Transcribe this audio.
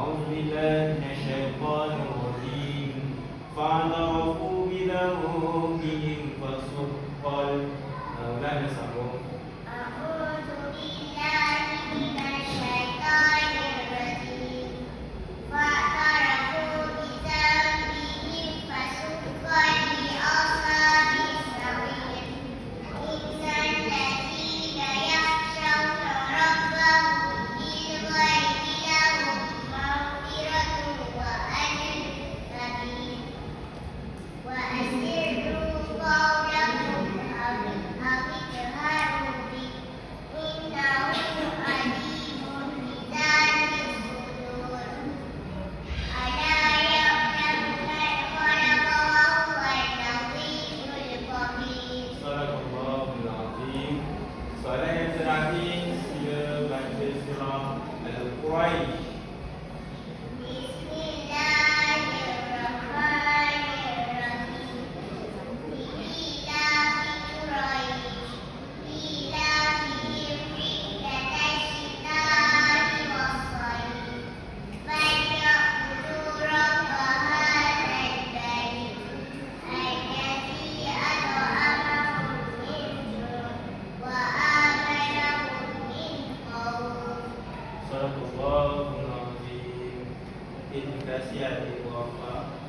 أعوذ بالله من الشيطان الرجيم فاعترفوا بذنبهم فسحقا مولانا sambung. أعوذ بالله من الشيطان الرجيم فاعترفوا بذنبهم فسحقا لأصحاب السعير إن الذين يخشون ربهم بالغيب لهم مغفرة وأجر كبير وأسروا قولكم أو اجهروا به إنه عليم بذات الصدور ألا يعلم من خلق وهو اللطيف الخبير. Sadaqallahul Azim. Soalan yang terakhir, sila baca surah Al-Quraish. Bismillahirrahmanirrahim. Li'ilafi Quraisy li'ilafihim rihlatash shita'i was-sayf falya'budu rabba hadzal bayt alladzi at'amahum min ju' wa amanahum min khauf. Sadaqallahul Azim. Terima kasih adik Wafa.